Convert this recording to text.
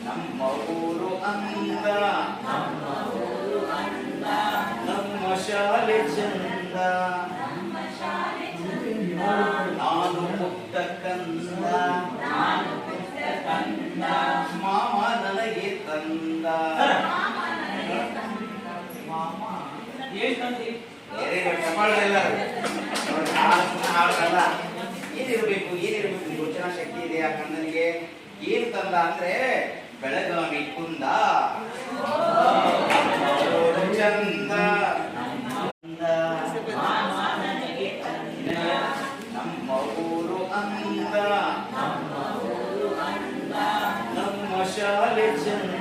ನಮ್ಮ ಊರು ಅಂದ, ನಮ್ಮ ಶಾಲೆ ಚಂದ, ನಾನು ಪುಟ್ಟ ಕಂದ, ಮಾಮ ನನಗೆ ತಂದ. ಏನಿರ್ಬೇಕು ಯೋಚನಾ ಶಕ್ತಿ ಇದೆ ಆ ಕಣ್ಣನಿಗೆ. ಏನ್ ತಂದ ಅಂದ್ರೆ ಬೆಳಗಾವಿ ಕುಂದ ಚಂದ, ನಮ್ಮ ಊರು ಅಂದ, ನಮ್ಮ ಶಾಲೆ ಚಂದ.